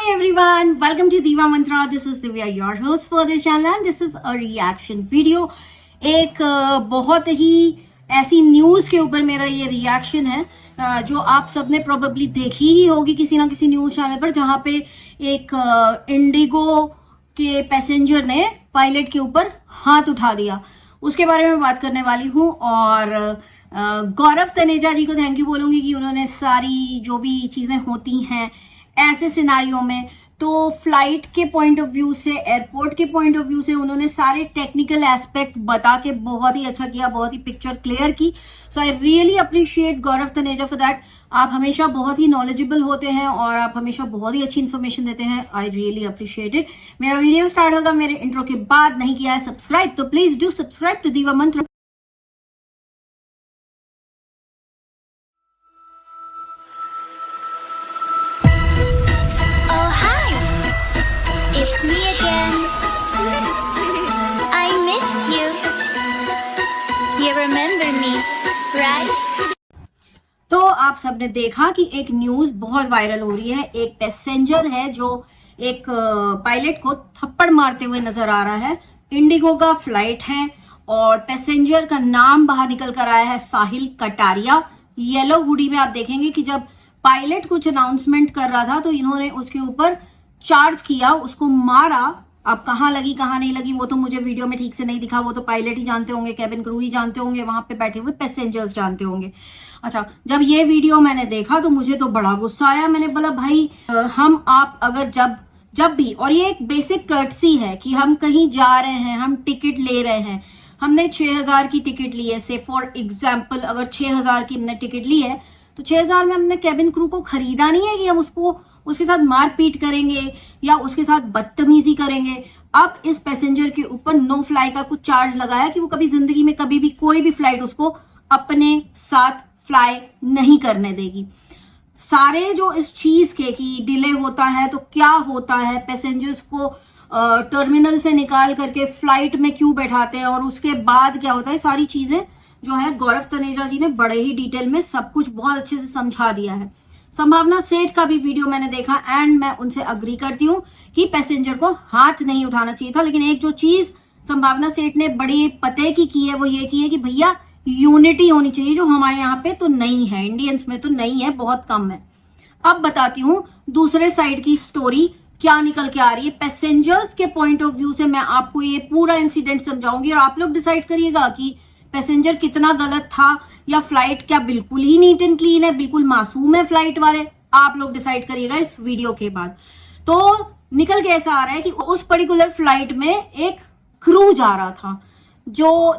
everyone, welcome to Diva Mantra. This is Divya, your host for the channel, and this is a reaction video. एक बहुत ही ऐसी news के ऊपर मेरा ये रिएक्शन है जो आप सबने प्रोबेबली देखी ही होगी किसी ना किसी न्यूज चैनल पर, जहां पे एक इंडिगो के पैसेंजर ने पायलट के ऊपर हाथ उठा दिया। उसके बारे में बात करने वाली हूँ और गौरव तनेजा जी को थैंक यू बोलूंगी कि उन्होंने सारी जो भी चीजें होती हैं ऐसे सिनारियों में, तो फ्लाइट के पॉइंट ऑफ व्यू से, एयरपोर्ट के पॉइंट ऑफ व्यू से उन्होंने सारे टेक्निकल एस्पेक्ट बता के बहुत ही अच्छा किया, बहुत ही पिक्चर क्लियर की। So I really appreciate Gaurav Taneja for that. आप हमेशा बहुत ही नॉलेजेबल होते हैं और आप हमेशा बहुत ही अच्छी इन्फॉर्मेशन देते हैं। आई रियली अप्रिशिएट इट। मेरा वीडियो स्टार्ट होगा मेरे इंट्रो के बाद। नहीं किया है सब्सक्राइब तो प्लीज डू सब्सक्राइब टू दीवा मंत्र। तो आप सबने देखा कि एक न्यूज बहुत वायरल हो रही है। एक पैसेंजर है जो एक पायलट को थप्पड़ मारते हुए नजर आ रहा है। इंडिगो का फ्लाइट है और पैसेंजर का नाम बाहर निकल कर आया है साहिल कटारिया। येलो हुडी में आप देखेंगे कि जब पायलट कुछ अनाउंसमेंट कर रहा था तो इन्होंने उसके ऊपर चार्ज किया, उसको मारा। अब कहाँ लगी कहाँ नहीं लगी वो तो मुझे वीडियो में ठीक से नहीं दिखा, वो तो पायलट ही जानते होंगे, कैबिन क्रू ही जानते होंगे, वहां पे बैठे हुए पैसेंजर्स जानते होंगे। अच्छा, जब ये वीडियो मैंने देखा तो मुझे तो बड़ा गुस्सा आया। मैंने बोला भाई हम आप अगर जब भी, और ये एक बेसिक कर्टसी है कि हम कहीं जा रहे हैं, हम टिकट ले रहे हैं, हमने 6000 की टिकट ली है, से फॉर एग्जाम्पल अगर 6000 की हमने टिकट ली है तो 6000 में हमने कैबिन क्रू को खरीदा नहीं है कि हम उसके साथ मारपीट करेंगे या उसके साथ बदतमीजी करेंगे। अब इस पैसेंजर के ऊपर नो फ्लाई का कुछ चार्ज लगाया कि वो कभी जिंदगी में कभी भी कोई भी फ्लाइट उसको अपने साथ फ्लाई नहीं करने देगी। सारे जो इस चीज के कि डिले होता है तो क्या होता है, पैसेंजर्स को टर्मिनल से निकाल करके फ्लाइट में क्यों बैठाते हैं और उसके बाद क्या होता है, सारी चीजें जो है गौरव तनेजा जी ने बड़े ही डिटेल में सब कुछ बहुत अच्छे से समझा दिया है। संभावना सेठ का भी वीडियो मैंने देखा एंड मैं उनसे अग्री करती हूँ कि पैसेंजर को हाथ नहीं उठाना चाहिए था। लेकिन एक जो चीज संभावना सेठ ने बड़ी पते की है वो ये की है कि भैया यूनिटी होनी चाहिए, जो हमारे यहाँ पे तो नहीं है, इंडियंस में तो नहीं है, बहुत कम है। अब बताती हूँ दूसरे साइड की स्टोरी क्या निकल के आ रही है। पैसेंजर्स के पॉइंट ऑफ व्यू से मैं आपको ये पूरा इंसिडेंट समझाऊंगी और आप लोग डिसाइड करिएगा कि पैसेंजर कितना गलत था या फ्लाइट क्या बिल्कुल ही नीट एंड क्लीन है, बिल्कुल मासूम है फ्लाइट वाले। आप लोग डिसाइड करिएगा इस वीडियो के बाद। तो निकल के ऐसा आ रहा है कि उस पर्टिकुलर फ्लाइट में एक क्रू जा रहा था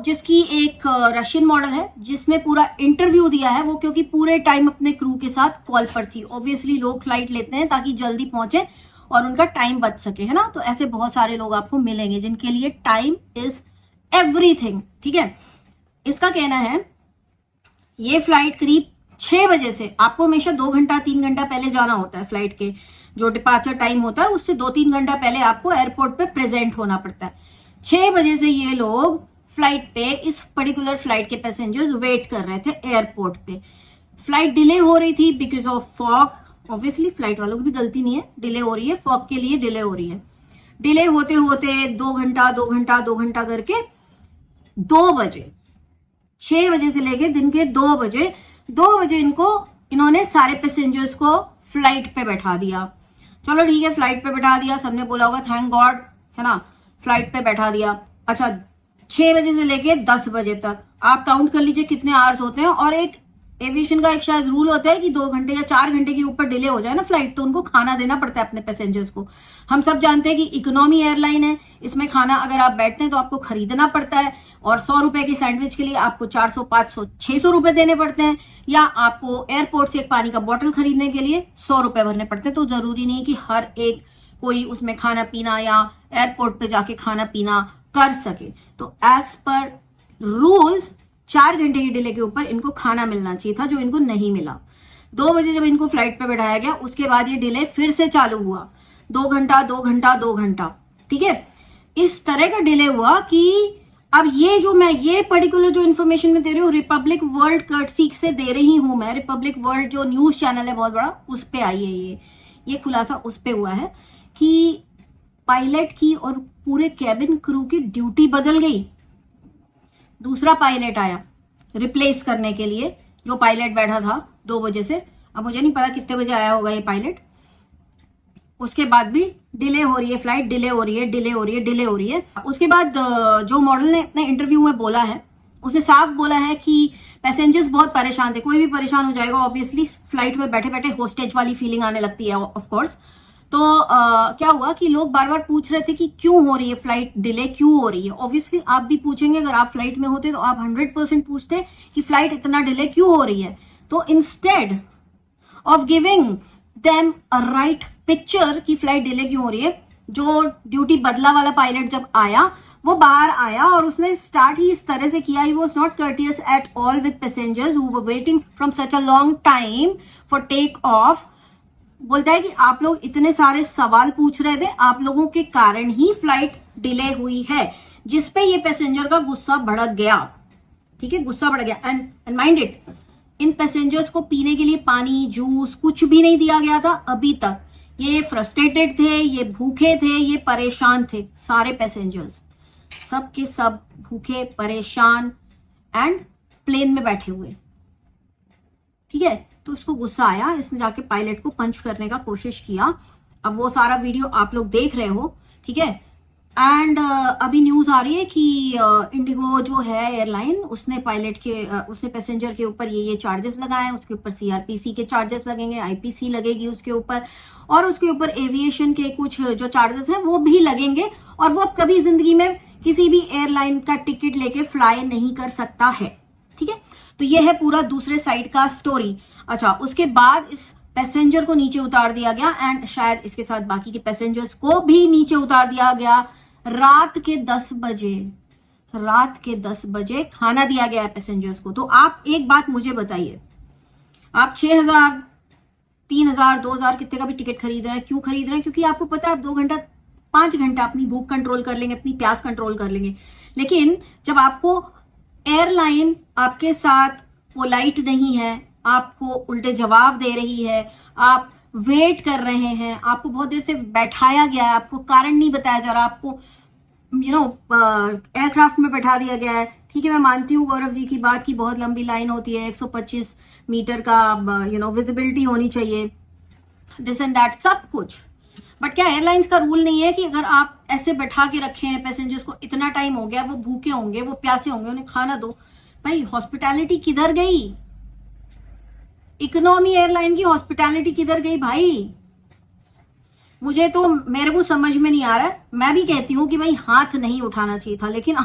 जिसकी एक रशियन मॉडल है जिसने पूरा इंटरव्यू दिया है। वो क्योंकि पूरे टाइम अपने क्रू के साथ कॉल पर थी। ऑब्वियसली लोग फ्लाइट लेते हैं ताकि जल्दी पहुंचे और उनका टाइम बच सके, है ना। तो ऐसे बहुत सारे लोग आपको मिलेंगे जिनके लिए टाइम इज एवरीथिंग, ठीक है। इसका कहना है ये फ्लाइट करीब 6 बजे से, आपको हमेशा 2 घंटा 3 घंटा पहले जाना होता है। फ्लाइट के जो डिपार्चर टाइम होता है उससे 2-3 घंटा पहले आपको एयरपोर्ट पे प्रेजेंट होना पड़ता है। 6 बजे से ये लोग फ्लाइट पे, इस पर्टिकुलर फ्लाइट के पैसेंजर्स वेट कर रहे थे एयरपोर्ट पे। फ्लाइट डिले हो रही थी because of fog. Obviously flight वालों की भी गलती नहीं है, डिले हो रही है, फॉग के लिए डिले हो रही है। डिले होते होते 2 घंटा करके 2 बजे, 6 बजे से लेके दिन के 2 बजे इन्होंने सारे पैसेंजर्स को फ्लाइट पे बैठा दिया। चलो ठीक है, फ्लाइट पे बैठा दिया, सबने बोला होगा थैंक गॉड, है ना, फ्लाइट पे बैठा दिया। अच्छा, 6 बजे से लेके 10 बजे तक आप काउंट कर लीजिए कितने आवर्स होते हैं। और एक एविएशन का एक शायद रूल होता है कि 2 घंटे या 4 घंटे के ऊपर डिले हो जाए ना फ्लाइट तो उनको खाना देना पड़ता है अपने पैसेंजर्स को। हम सब जानते हैं कि इकोनॉमी एयरलाइन है, इसमें खाना अगर आप बैठते हैं तो आपको खरीदना पड़ता है और 100 रुपए के सैंडविच के लिए आपको 400, 500, 600 रुपए देने पड़ते हैं, या आपको एयरपोर्ट से एक पानी का बोतल खरीदने के लिए 100 रुपए भरने पड़ते हैं। तो जरूरी नहीं कि हर एक कोई उसमें खाना पीना या एयरपोर्ट पे जाके खाना पीना कर सके। तो एज पर रूल्स 4 घंटे की डिले के ऊपर इनको खाना मिलना चाहिए था, जो इनको नहीं मिला। 2 बजे जब इनको फ्लाइट पे बैठाया गया उसके बाद ये डिले फिर से चालू हुआ, 2 घंटा, ठीक है। इस तरह का डिले हुआ कि अब ये पर्टिकुलर जो इन्फॉर्मेशन मैं दे रही हूँ रिपब्लिक वर्ल्ड कर्टसी से दे रही हूं मैं। रिपब्लिक वर्ल्ड जो न्यूज चैनल है बहुत बड़ा, उस पे आई है ये खुलासा उस पे हुआ है कि पायलट की और पूरे कैबिन क्रू की ड्यूटी बदल गई। दूसरा पायलट आया रिप्लेस करने के लिए, जो पायलट बैठा था 2 बजे से। अब मुझे नहीं पता कितने बजे आया होगा ये पायलट। उसके बाद भी डिले हो रही है, फ्लाइट डिले हो रही है, डिले हो रही है, डिले हो रही है। उसके बाद जो मॉडल ने अपने इंटरव्यू में बोला है, उसने साफ बोला है कि पैसेंजर्स बहुत परेशान थे। कोई भी परेशान हो जाएगा ऑब्वियसली, फ्लाइट में बैठे बैठे होस्टेज वाली फीलिंग आने लगती है ऑफ कोर्स। तो क्या हुआ कि लोग बार बार पूछ रहे थे कि क्यों हो रही है फ्लाइट डिले, क्यों हो रही है। ऑब्वियसली आप भी पूछेंगे, अगर आप फ्लाइट में होते तो आप 100% पूछते कि फ्लाइट इतना डिले क्यों हो रही है। तो instead of giving them a right picture कि फ्लाइट डिले क्यों हो रही है, जो ड्यूटी बदला वाला पायलट जब आया वो बाहर आया और उसने स्टार्ट ही इस तरह से किया। He was not courteous at all with passengers who were waiting from such a long time for take off. बोलता है कि आप लोग इतने सारे सवाल पूछ रहे थे, आप लोगों के कारण ही फ्लाइट डिले हुई है, जिसपे ये पैसेंजर का गुस्सा भड़क गया। ठीक है, गुस्सा बढ़ गया। And mind it, in passengers को पीने के लिए पानी, जूस कुछ भी नहीं दिया गया था अभी तक। ये फ्रस्ट्रेटेड थे, ये भूखे थे, ये परेशान थे। सारे पैसेंजर्स सब के सब भूखे, परेशान एंड प्लेन में बैठे हुए। ठीक है, तो उसको गुस्सा आया, इसने जाके पायलट को पंच करने का कोशिश किया। अब वो सारा वीडियो आप लोग देख रहे हो। ठीक है, एंड अभी न्यूज आ रही है कि इंडिगो जो है एयरलाइन, उसने पायलट के उसने पैसेंजर के ऊपर ये चार्जेस लगाए हैं। उसके ऊपर सीआरपीसी के चार्जेस लगेंगे, आईपीसी लगेगी उसके ऊपर, और उसके ऊपर एविएशन के कुछ जो चार्जेस हैं वो भी लगेंगे। और वो अब कभी जिंदगी में किसी भी एयरलाइन का टिकट लेके फ्लाई नहीं कर सकता है। ठीक है, तो ये है पूरा दूसरे साइड का स्टोरी। अच्छा, उसके बाद इस पैसेंजर को नीचे उतार दिया गया एंड शायद इसके साथ बाकी के पैसेंजर्स को भी नीचे उतार दिया गया। रात के 10 बजे खाना दिया गया है पैसेंजर्स को। तो आप एक बात मुझे बताइए, आप 6,000, 3,000, 2,000 कितने का भी टिकट खरीद रहे हैं, क्यों खरीद रहे हैं? क्योंकि आपको पता है आप 2 घंटा 5 घंटा अपनी भूख कंट्रोल कर लेंगे, अपनी प्यास कंट्रोल कर लेंगे। लेकिन जब आपको एयरलाइन आपके साथ पोलाइट नहीं है, आपको उल्टे जवाब दे रही है, आप वेट कर रहे हैं, आपको बहुत देर से बैठाया गया है, आपको कारण नहीं बताया जा रहा, आपको एयरक्राफ्ट में बैठा दिया गया है। ठीक है, मैं मानती हूँ गौरव जी की बात की बहुत लंबी लाइन होती है, 125 मीटर का विजिबिलिटी होनी चाहिए, दिस एंड दैट सब कुछ। बट क्या एयरलाइंस का रूल नहीं है कि अगर आप ऐसे बैठा के रखे हैं पैसेंजर्स को, इतना टाइम हो गया, वो भूखे होंगे, वो प्यासे होंगे, उन्हें खाना दो। भाई हॉस्पिटैलिटी किधर गई? इकोनॉमी एयरलाइन की हॉस्पिटैलिटी किधर गई भाई? मुझे तो मेरे को समझ में नहीं आ रहा है। मैं भी कहती हूँ कि भाई हाथ नहीं उठाना चाहिए था, लेकिन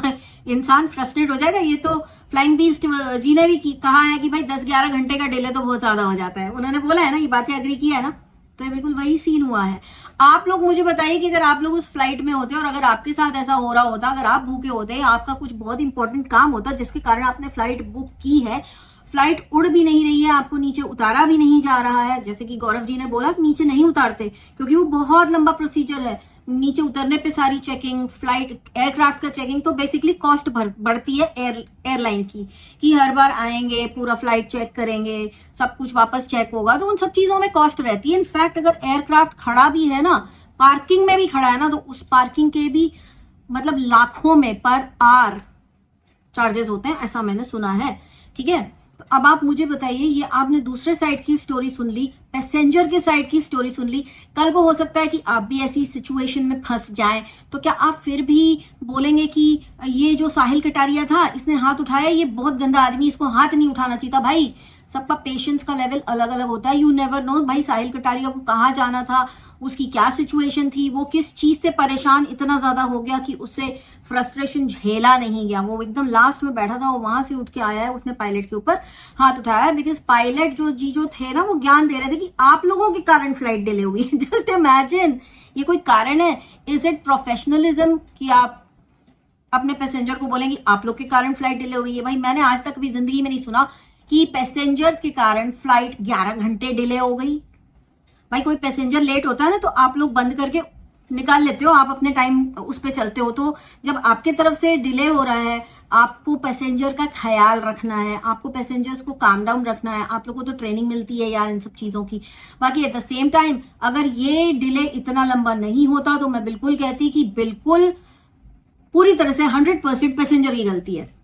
इंसान फ्रस्ट्रेट हो जाएगा। ये तो फ्लाइंग बीस्ट जी ने भी कहा है कि भाई 10-11 घंटे का डिले तो बहुत ज्यादा हो जाता है। उन्होंने बोला है ना, ये बातें एग्री की है ना, तो ये बिल्कुल वही सीन हुआ है। आप लोग मुझे बताइए कि अगर आप लोग उस फ्लाइट में होते और अगर आपके साथ ऐसा हो रहा होता, अगर आप भूखे होते, आपका कुछ बहुत इंपॉर्टेंट काम होता जिसके कारण आपने फ्लाइट बुक की है, फ्लाइट उड़ भी नहीं रही है, आपको नीचे उतारा भी नहीं जा रहा है, जैसे कि गौरव जी ने बोला कि नीचे नहीं उतारते क्योंकि वो बहुत लंबा प्रोसीजर है। नीचे उतरने पे सारी चेकिंग, फ्लाइट एयरक्राफ्ट का चेकिंग, तो बेसिकली कॉस्ट बढ़ती है एयरलाइन की, कि हर बार आएंगे, पूरा फ्लाइट चेक करेंगे, सब कुछ वापस चेक होगा, तो उन सब चीजों में कॉस्ट रहती है। इनफैक्ट अगर एयरक्राफ्ट खड़ा भी है ना, पार्किंग में भी खड़ा है ना, तो उस पार्किंग के भी मतलब लाखों में पर आवर चार्जेस होते हैं, ऐसा मैंने सुना है। ठीक है, तो अब आप मुझे बताइए, ये आपने दूसरे साइड की स्टोरी सुन ली, पैसेंजर के साइड की स्टोरी सुन ली, कल को हो सकता है कि आप भी ऐसी सिचुएशन में फंस जाएं, तो क्या आप फिर भी बोलेंगे कि ये जो साहिल कटारिया था, इसने हाथ उठाया, ये बहुत गंदा आदमी, इसको हाथ नहीं उठाना चाहिए था? भाई सबका पेशेंस का लेवल अलग अलग होता है। यू नेवर नो भाई साहिल कटारिया को कहाँ जाना था, उसकी क्या सिचुएशन थी, वो किस चीज से परेशान इतना ज्यादा हो गया कि उससे फ्रस्ट्रेशन झेला नहीं गया। वो एकदम लास्ट में बैठा था, वो वहां से उठ के आया है, उसने पायलट के ऊपर हाथ उठाया, बिकॉज पायलट जो थे ना, वो ज्ञान दे रहे थे कि आप लोगों के कारण फ्लाइट डिले हुई। जस्ट इमेजिन, ये कोई कारण है? इज इट प्रोफेशनलिज्म कि आप अपने पैसेंजर को बोलेंगे आप लोग के कारण फ्लाइट डिले हुई है? भाई मैंने आज तक भी जिंदगी में नहीं सुना कि पैसेंजर्स के कारण फ्लाइट 11 घंटे डिले हो गई। भाई कोई पैसेंजर लेट होता है ना, तो आप लोग बंद करके निकाल लेते हो, आप अपने टाइम उस पर चलते हो। तो जब आपके तरफ से डिले हो रहा है, आपको पैसेंजर का ख्याल रखना है, आपको पैसेंजर्स को काम डाउन रखना है। आप लोगों को तो ट्रेनिंग मिलती है यार इन सब चीजों की। बाकी एट द सेम टाइम अगर ये डिले इतना लंबा नहीं होता तो मैं बिल्कुल कहती कि बिल्कुल पूरी तरह से 100% पैसेंजर की गलती है,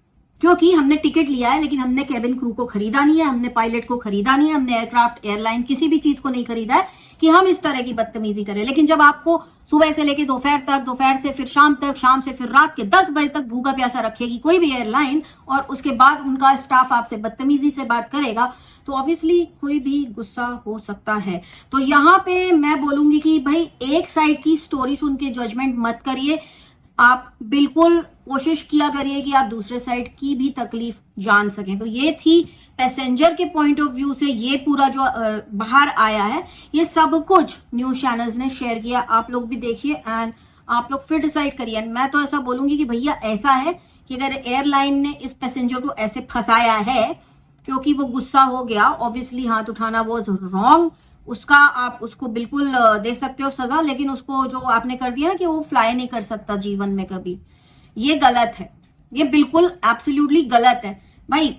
क्योंकि हमने टिकट लिया है लेकिन हमने केबिन क्रू को खरीदा नहीं है, हमने पायलट को खरीदा नहीं है, हमने एयरक्राफ्ट एयरलाइन किसी भी चीज को नहीं खरीदा है कि हम इस तरह की बदतमीजी करें। लेकिन जब आपको सुबह से लेकर दोपहर तक, दोपहर से फिर शाम तक, शाम से फिर रात के 10 बजे तक भूखा प्यासा रखेगी कोई भी एयरलाइन, और उसके बाद उनका स्टाफ आपसे बदतमीजी से बात करेगा, तो ऑब्वियसली कोई भी गुस्सा हो सकता है। तो यहाँ पे मैं बोलूंगी कि भाई एक साइड की स्टोरी सुन के जजमेंट मत करिए, आप बिल्कुल कोशिश किया करिए कि आप दूसरे साइड की भी तकलीफ जान सकें। तो ये थी पैसेंजर के पॉइंट ऑफ व्यू से ये पूरा जो बाहर आया है, ये सब कुछ न्यूज चैनल्स ने शेयर किया। आप लोग भी देखिए एंड आप लोग फिर डिसाइड करिए। मैं तो ऐसा बोलूंगी कि भैया ऐसा है कि अगर एयरलाइन ने इस पैसेंजर को ऐसे फंसाया है क्योंकि वो गुस्सा हो गया, ऑब्वियसली हाथ उठाना वाज रॉन्ग, उसका आप उसको बिल्कुल दे सकते हो सजा, लेकिन उसको जो आपने कर दिया ना कि वो फ्लाई नहीं कर सकता जीवन में कभी, ये गलत है, ये बिल्कुल एब्सोल्युटली गलत है। भाई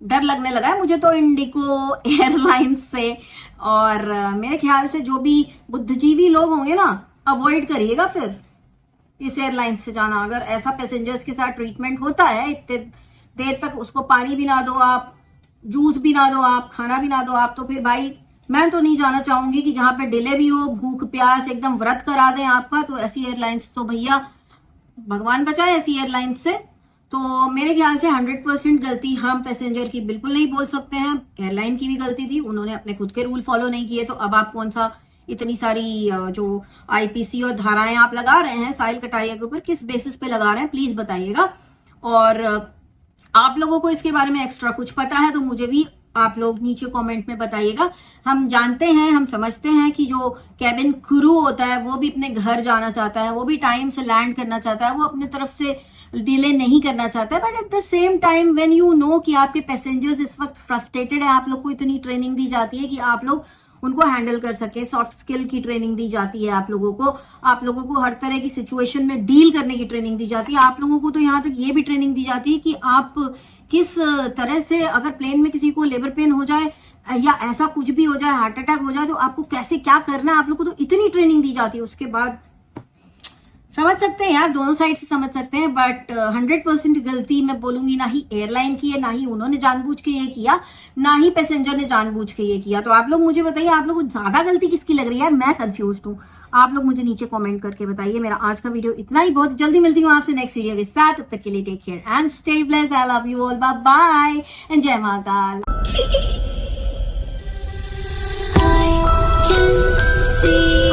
डर लगने लगा है मुझे तो इंडिगो एयरलाइंस से, और मेरे ख्याल से जो भी बुद्धिजीवी लोग होंगे ना, अवॉइड करिएगा फिर इस एयरलाइन से जाना। अगर ऐसा पैसेंजर्स के साथ ट्रीटमेंट होता है, इतने देर तक उसको पानी भी ना दो आप, जूस भी ना दो आप, खाना भी ना दो आप, तो फिर भाई मैं तो नहीं जाना चाहूंगी कि जहां पे डिले भी हो, भूख प्यास एकदम व्रत करा दें आपका। तो ऐसी एयरलाइंस तो भैया भगवान बचाए ऐसी एयरलाइंस से। तो मेरे ख्याल से 100% गलती हम पैसेंजर की बिल्कुल नहीं बोल सकते हैं, एयरलाइन की भी गलती थी, उन्होंने अपने खुद के रूल फॉलो नहीं किए। तो अब आप कौन सा इतनी सारी जो आईपीसी और धाराएं आप लगा रहे हैं साहिल कटारिया के ऊपर, किस बेसिस पे लगा रहे हैं प्लीज बताइएगा। और आप लोगों को इसके बारे में एक्स्ट्रा कुछ पता है तो मुझे भी आप लोग नीचे कमेंट में बताइएगा। हम जानते हैं, हम समझते हैं कि जो कैबिन क्रू होता है वो भी अपने घर जाना चाहता है, वो भी टाइम से लैंड करना चाहता है, वो अपनी तरफ से डिले नहीं करना चाहता है। But at the same time when you know कि आपके पैसेंजर्स इस वक्त फ्रस्ट्रेटेड है, आप लोग को इतनी ट्रेनिंग दी जाती है कि आप लोग उनको हैंडल कर सके, सॉफ्ट स्किल की ट्रेनिंग दी जाती है आप लोगों को हर तरह की सिचुएशन में डील करने की ट्रेनिंग दी जाती है। आप लोगों को तो यहाँ तक ये भी ट्रेनिंग दी जाती है कि आप किस तरह से, अगर प्लेन में किसी को लेबर पेन हो जाए या ऐसा कुछ भी हो जाए, हार्ट अटैक हो जाए, तो आपको कैसे क्या करना है, आप लोग को तो इतनी ट्रेनिंग दी जाती है। उसके बाद समझ सकते हैं यार, दोनों साइड से समझ सकते हैं, बट 100% गलती मैं बोलूंगी ना ही एयरलाइन की है, ना ही उन्होंने जानबूझ के ये किया, ना ही पैसेंजर ने जानबूझ के ये किया। तो आप लोग मुझे बताइए, आप लोग को ज्यादा गलती किसकी लग रही है यार, मैं कंफ्यूज हूँ। आप लोग मुझे नीचे कमेंट करके बताइए। मेरा आज का वीडियो इतना ही, बहुत जल्दी मिलती हूँ आपसे नेक्स्ट वीडियो के साथ। तब तक के लिए take care and stay blessed. I love you all, bye bye and जय महाकाल। I can see